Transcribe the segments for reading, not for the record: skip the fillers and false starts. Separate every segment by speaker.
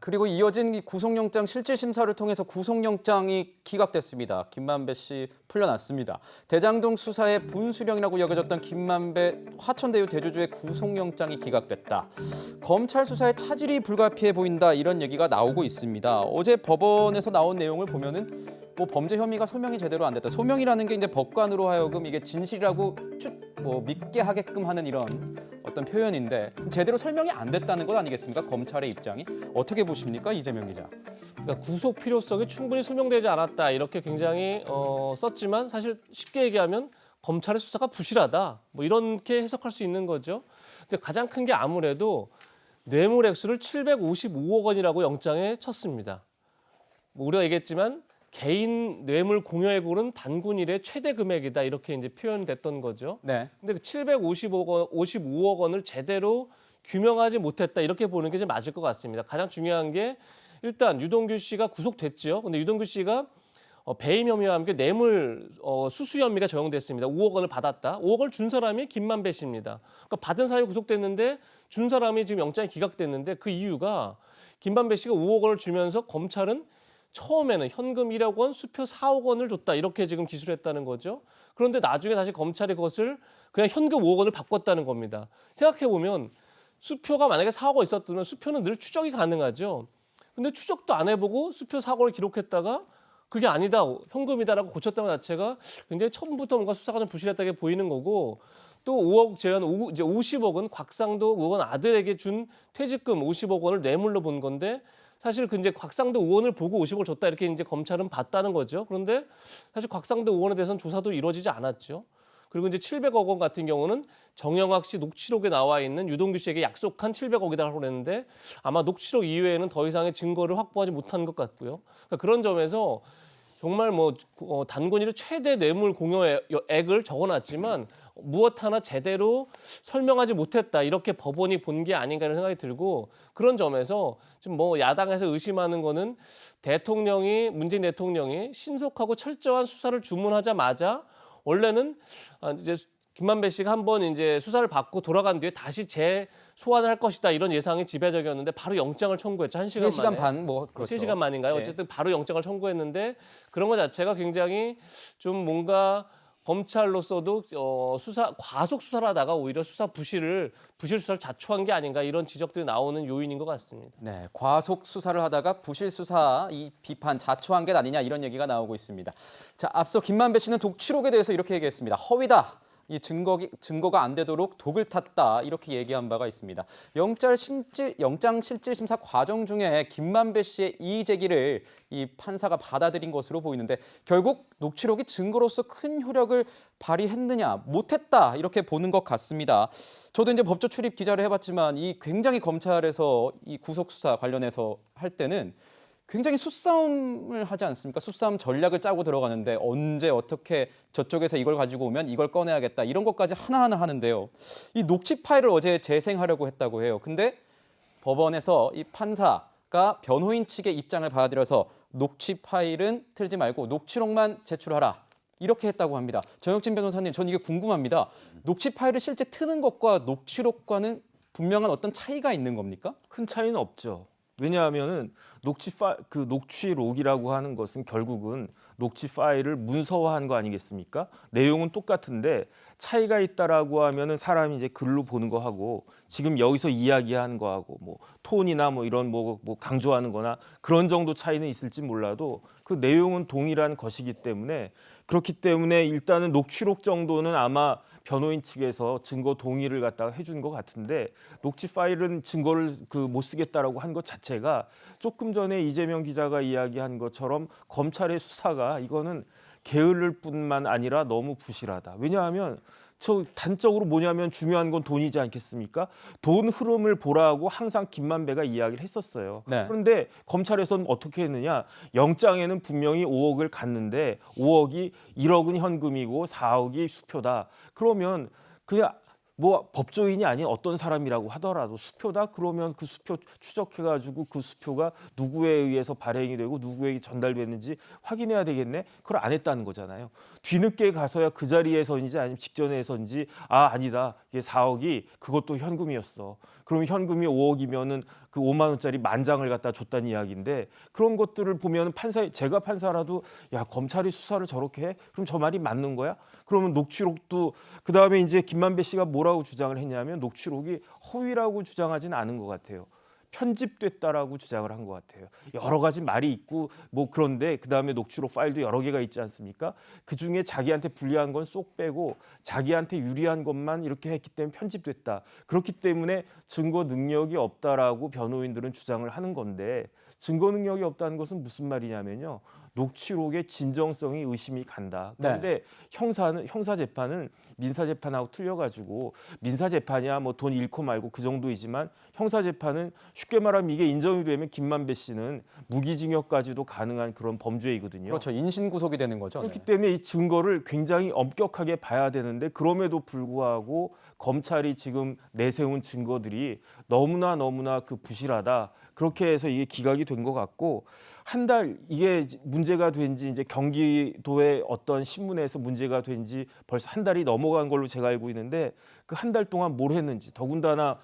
Speaker 1: 그리고 이어진 이 구속영장 실질심사를 통해서 구속영장이 기각됐습니다. 김만배 씨 풀려났습니다. 대장동 수사의 분수령이라고 여겨졌던 김만배 화천대유 대주주의 구속영장이 기각됐다. 검찰 수사에 차질이 불가피해 보인다 이런 얘기가 나오고 있습니다. 어제 법원에서 나온 내용을 보면은 범죄 혐의가 소명이 제대로 안 됐다. 소명이라는 게 이제 법관으로 하여금 이게 진실이라고 믿게 하게끔 하는 이런 어떤 표현인데 제대로 설명이 안 됐다는 것 아니겠습니까? 검찰의 입장이 어떻게 보십니까, 이재명 기자?
Speaker 2: 그러니까 구속 필요성이 충분히 소명되지 않았다 이렇게 굉장히 썼지만 사실 쉽게 얘기하면 검찰의 수사가 부실하다 뭐 이렇게 해석할 수 있는 거죠. 근데 가장 큰 게 아무래도 뇌물 액수를 755억 원이라고 영장에 쳤습니다. 뭐 우리가 얘기했지만 개인 뇌물 공여액으로는 단군 이래 최대 금액이다 이렇게 이제 표현됐던 거죠.
Speaker 1: 네.
Speaker 2: 근데 그 55억 원을 제대로 규명하지 못했다 이렇게 보는 게 좀 맞을 것 같습니다. 가장 중요한 게 일단 유동규 씨가 구속됐죠. 근데 유동규 씨가 배임 혐의와 함께 뇌물 수수 혐의가 적용됐습니다. 5억 원을 받았다. 5억 원을 준 사람이 김만배 씨입니다. 그러니까 받은 사람이 구속됐는데 준 사람이 지금 영장이 기각됐는데 그 이유가 김만배 씨가 5억 원을 주면서 검찰은 처음에는 현금 1억 원, 수표 4억 원을 줬다 이렇게 지금 기술했다는 거죠. 그런데 나중에 다시 검찰이 그것을 그냥 현금 5억 원을 바꿨다는 겁니다. 생각해 보면 수표가 만약에 4억 원 있었다면 수표는 늘 추적이 가능하죠. 근데 추적도 안 해보고 수표 4억 원을 기록했다가 그게 아니다, 현금이다라고 고쳤다는 것 자체가 굉장히 처음부터 뭔가 수사가 좀 부실했다게 보이는 거고 또 5억 제한 이제 50억은 곽상도 의원 아들에게 준 퇴직금 50억 원을 뇌물로 본 건데 사실 그 이제 곽상도 의원을 보고 50억을 줬다 이렇게 이제 검찰은 봤다는 거죠. 그런데 사실 곽상도 의원에 대해서는 조사도 이루어지지 않았죠. 그리고 이제 700억 원 같은 경우는 정영학 씨 녹취록에 나와 있는 유동규 씨에게 약속한 700억이라고 그랬는데 아마 녹취록 이외에는 더 이상의 증거를 확보하지 못한 것 같고요. 그러니까 그런 점에서 정말 단군이를 최대 뇌물 공여액을 적어놨지만 무엇 하나 제대로 설명하지 못했다 이렇게 법원이 본 게 아닌가 하는 생각이 들고 그런 점에서 지금 야당에서 의심하는 거는 문재인 대통령이 신속하고 철저한 수사를 주문하자마자 원래는 이제 김만배 씨가 한번 이제 수사를 받고 돌아간 뒤에 다시 재소환을 할 것이다 이런 예상이 지배적이었는데 바로 영장을 청구했죠. 1시간
Speaker 1: 3시간
Speaker 2: 만에.
Speaker 1: 반 그렇죠.
Speaker 2: 3시간 만인가요?
Speaker 1: 네.
Speaker 2: 어쨌든 바로 영장을 청구했는데 그런 것 자체가 굉장히 좀 뭔가 검찰로서도 과속 수사를 하다가 오히려 부실 수사를 자초한 게 아닌가 이런 지적들이 나오는 요인인 것 같습니다.
Speaker 1: 네, 과속 수사를 하다가 부실 수사 이 비판 자초한 게 아니냐 이런 얘기가 나오고 있습니다. 자, 앞서 김만배 씨는 독취록에 대해서 이렇게 얘기했습니다. 허위다. 이 증거가 안 되도록 독을 탔다 이렇게 얘기한 바가 있습니다. 영장 실질심사 과정 중에 김만배 씨의 이의 제기를 이 판사가 받아들인 것으로 보이는데 결국 녹취록이 증거로서 큰 효력을 발휘했느냐 못했다 이렇게 보는 것 같습니다. 저도 이제 법조 출입 기자를 해봤지만 이 굉장히 검찰에서 이 구속 수사 관련해서 할 때는 굉장히 수싸움을 하지 않습니까? 수싸움 전략을 짜고 들어가는데 언제 어떻게 저쪽에서 이걸 가지고 오면 이걸 꺼내야겠다 이런 것까지 하나하나 하는데요. 이 녹취 파일을 어제 재생하려고 했다고 해요. 근데 법원에서 이 판사가 변호인 측의 입장을 받아들여서 녹취 파일은 틀지 말고 녹취록만 제출하라. 이렇게 했다고 합니다. 정혁진 변호사님, 전 이게 궁금합니다. 녹취 파일을 실제 트는 것과 녹취록과는 분명한 어떤 차이가 있는 겁니까?
Speaker 3: 큰 차이는 없죠. 왜냐하면은 녹취록이라고 하는 것은 결국은 녹취 파일을 문서화한 거 아니겠습니까? 내용은 똑같은데 차이가 있다라고 하면은 사람이 이제 글로 보는 거 하고 지금 여기서 이야기하는 거 하고 톤이나 이런 강조하는 거나 그런 정도 차이는 있을지 몰라도 그 내용은 동일한 것이기 때문에 그렇기 때문에 일단은 녹취록 정도는 아마 변호인 측에서 증거 동의를 갖다가 해준 것 같은데 녹취 파일은 증거를 못 쓰겠다라고 한 것 자체가 조금 전에 이재명 기자가 이야기한 것처럼 검찰의 수사가 이거는 게으를 뿐만 아니라 너무 부실하다. 왜냐하면 단적으로 뭐냐면 중요한 건 돈이지 않겠습니까? 돈 흐름을 보라고 항상 김만배가 이야기를 했었어요.
Speaker 1: 네.
Speaker 3: 그런데 검찰에서는 어떻게 했느냐? 영장에는 분명히 5억을 갔는데 5억이 1억은 현금이고 4억이 수표다. 그러면 그냥 법조인이 아닌 어떤 사람이라고 하더라도 수표다 그러면 그 수표 추적해가지고 그 수표가 누구에 의해서 발행이 되고 누구에게 전달됐는지 확인해야 되겠네. 그걸 안 했다는 거잖아요. 뒤늦게 가서야 그 자리에서인지 아니면 직전에서인지 아니다. 이게 4억이 그것도 현금이었어. 그럼 현금이 5억이면은 그 5만 원짜리 만장을 갖다 줬다는 이야기인데 그런 것들을 보면 제가 판사라도 야 검찰이 수사를 저렇게 해? 그럼 저 말이 맞는 거야? 그러면 녹취록도 그다음에 이제 김만배 씨가 뭐라고 주장을 했냐면 녹취록이 허위라고 주장하지는 않은 것 같아요. 편집됐다라고 주장을 한 것 같아요. 여러 가지 말이 있고 뭐 그런데 그다음에 녹취록 파일도 여러 개가 있지 않습니까? 그중에 자기한테 불리한 건 쏙 빼고 자기한테 유리한 것만 이렇게 했기 때문에 편집됐다. 그렇기 때문에 증거 능력이 없다라고 변호인들은 주장을 하는 건데 증거 능력이 없다는 것은 무슨 말이냐면요. 녹취록의 진정성이 의심이 간다. 그런데 형사 재판은 민사 재판하고 틀려가지고 민사 재판이야 뭐 돈 잃고 말고 그 정도이지만 형사 재판은 쉽게 말하면 이게 인정이 되면 김만배 씨는 무기징역까지도 가능한 그런 범죄이거든요.
Speaker 1: 그렇죠. 인신 구속이 되는 거죠.
Speaker 3: 그렇기
Speaker 1: 네.
Speaker 3: 때문에 이 증거를 굉장히 엄격하게 봐야 되는데 그럼에도 불구하고 검찰이 지금 내세운 증거들이 너무나 그 부실하다. 그렇게 해서 이게 기각이 된 것 같고 한 달 이게 문제가 된지 이제 경기도의 어떤 신문에서 문제가 된지 벌써 한 달이 넘어간 걸로 제가 알고 있는데 그 한 달 동안 뭘 했는지 더군다나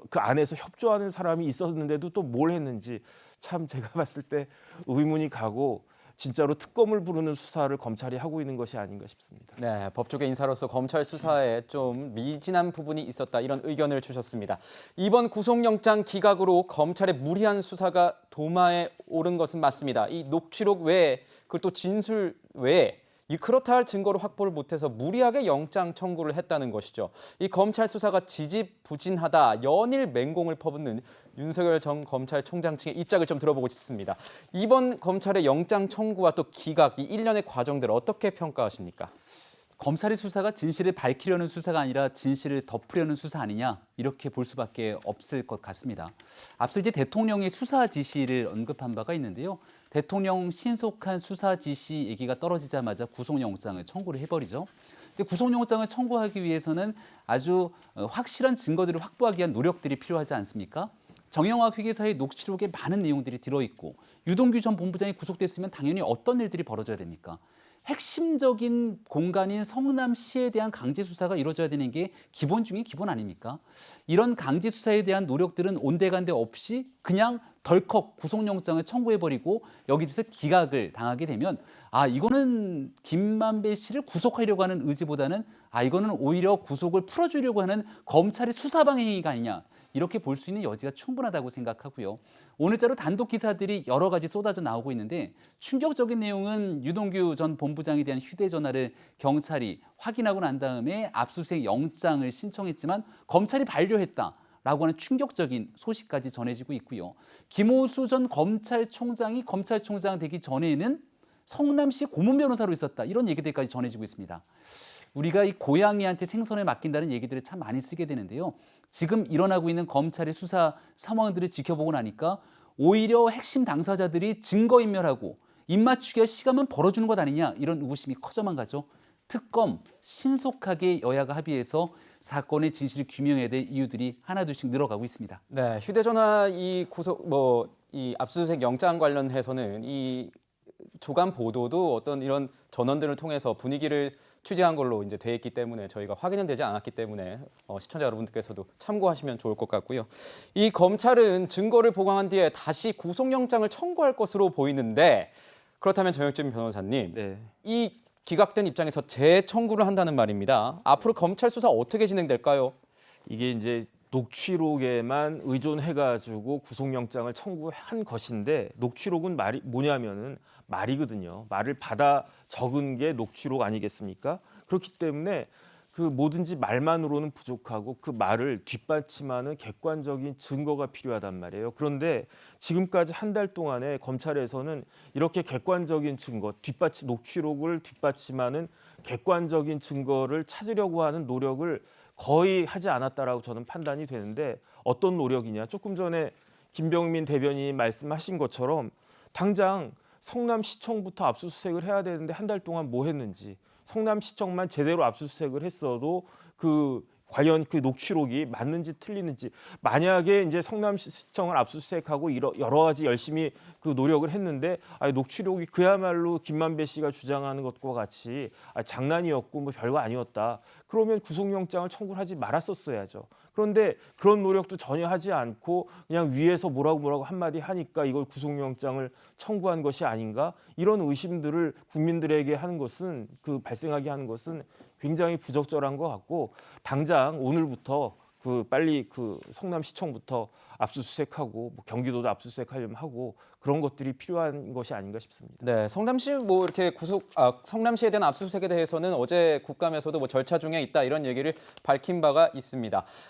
Speaker 3: 그 안에서 협조하는 사람이 있었는데도 또 뭘 했는지 참 제가 봤을 때 의문이 가고 진짜로 특검을 부르는 수사를 검찰이 하고 있는 것이 아닌가 싶습니다.
Speaker 1: 네, 법조계 인사로서 검찰 수사에 좀 미진한 부분이 있었다 이런 의견을 주셨습니다. 이번 구속영장 기각으로 검찰의 무리한 수사가 도마에 오른 것은 맞습니다. 이 녹취록 외에 그리고 또 진술 외에 그렇다 할 증거를 확보를 못해서 무리하게 영장 청구를 했다는 것이죠. 이 검찰 수사가 지지부진하다 연일 맹공을 퍼붓는 윤석열 전 검찰총장 측의 입장을 좀 들어보고 싶습니다. 이번 검찰의 영장 청구와 또 기각 이 일련의 과정들 어떻게 평가하십니까?
Speaker 4: 검찰의 수사가 진실을 밝히려는 수사가 아니라 진실을 덮으려는 수사 아니냐 이렇게 볼 수밖에 없을 것 같습니다. 앞서 이제 대통령의 수사 지시를 언급한 바가 있는데요. 대통령 신속한 수사 지시 얘기가 떨어지자마자 구속영장을 청구를 해버리죠. 근데 구속영장을 청구하기 위해서는 아주 확실한 증거들을 확보하기 위한 노력들이 필요하지 않습니까? 정영학 회계사의 녹취록에 많은 내용들이 들어있고 유동규 전 본부장이 구속됐으면 당연히 어떤 일들이 벌어져야 됩니까? 핵심적인 공간인 성남시에 대한 강제 수사가 이루어져야 되는 게 기본 중에 기본 아닙니까? 이런 강제 수사에 대한 노력들은 온데간데 없이 그냥 덜컥 구속영장을 청구해버리고 여기서 기각을 당하게 되면 이거는 김만배 씨를 구속하려고 하는 의지보다는 이거는 오히려 구속을 풀어주려고 하는 검찰의 수사방해 행위가 아니냐 이렇게 볼 수 있는 여지가 충분하다고 생각하고요. 오늘자로 단독 기사들이 여러 가지 쏟아져 나오고 있는데 충격적인 내용은 유동규 전 본부장에 대한 휴대전화를 경찰이 확인하고 난 다음에 압수수색 영장을 신청했지만 검찰이 반려했다라고 하는 충격적인 소식까지 전해지고 있고요. 김호수 전 검찰총장이 검찰총장 되기 전에는 성남시 고문 변호사로 있었다 이런 얘기들까지 전해지고 있습니다. 우리가 이 고양이한테 생선을 맡긴다는 얘기들을 참 많이 쓰게 되는데요. 지금 일어나고 있는 검찰의 수사 상황들을 지켜보고 나니까 오히려 핵심 당사자들이 증거인멸하고 입맞추기가 시간만 벌어주는 것 아니냐 이런 의구심이 커져만 가죠. 특검 신속하게 여야가 합의해서 사건의 진실을 규명해야 될 이유들이 하나둘씩 늘어가고 있습니다.
Speaker 1: 네, 휴대전화 이 이 압수수색 영장 관련해서는 이 조간 보도도 어떤 이런 전원들을 통해서 분위기를 취재한 걸로 이제 돼 있기 때문에 저희가 확인은 되지 않았기 때문에 시청자 여러분들께서도 참고하시면 좋을 것 같고요. 이 검찰은 증거를 보강한 뒤에 다시 구속영장을 청구할 것으로 보이는데 그렇다면 정혁진 변호사님,
Speaker 3: 네.
Speaker 1: 이 기각된 입장에서 재청구를 한다는 말입니다. 앞으로 검찰 수사 어떻게 진행될까요?
Speaker 3: 이게 이제 녹취록에만 의존해가지고 구속영장을 청구한 것인데 녹취록은 말이 뭐냐면은 말이거든요. 말을 받아 적은 게 녹취록 아니겠습니까? 그렇기 때문에 그 뭐든지 말만으로는 부족하고 그 말을 뒷받침하는 객관적인 증거가 필요하단 말이에요. 그런데 지금까지 한 달 동안에 검찰에서는 이렇게 객관적인 증거, 녹취록을 뒷받침하는 객관적인 증거를 찾으려고 하는 노력을 거의 하지 않았다라고 저는 판단이 되는데 어떤 노력이냐? 조금 전에 김병민 대변인이 말씀하신 것처럼 당장 성남시청부터 압수수색을 해야 되는데 한 달 동안 뭐 했는지 성남시청만 제대로 압수수색을 했어도 과연 그 녹취록이 맞는지 틀리는지 만약에 이제 성남시청을 압수수색하고 여러 가지 열심히 그 노력을 했는데 녹취록이 그야말로 김만배 씨가 주장하는 것과 같이 장난이었고 뭐 별거 아니었다. 그러면 구속영장을 청구를 하지 말았었어야죠. 그런데 그런 노력도 전혀 하지 않고 그냥 위에서 뭐라고 한마디 하니까 이걸 구속영장을 청구한 것이 아닌가, 이런 의심들을 국민들에게 하는 것은, 발생하게 하는 것은 굉장히 부적절한 것 같고, 당장 오늘부터 빨리 성남시청부터 압수수색하고 경기도도 압수수색하려면 하고, 그런 것들이 필요한 것이 아닌가 싶습니다.
Speaker 1: 네, 성남시 이렇게 성남시에 대한 압수수색에 대해서는 어제 국감에서도 절차 중에 있다 이런 얘기를 밝힌 바가 있습니다.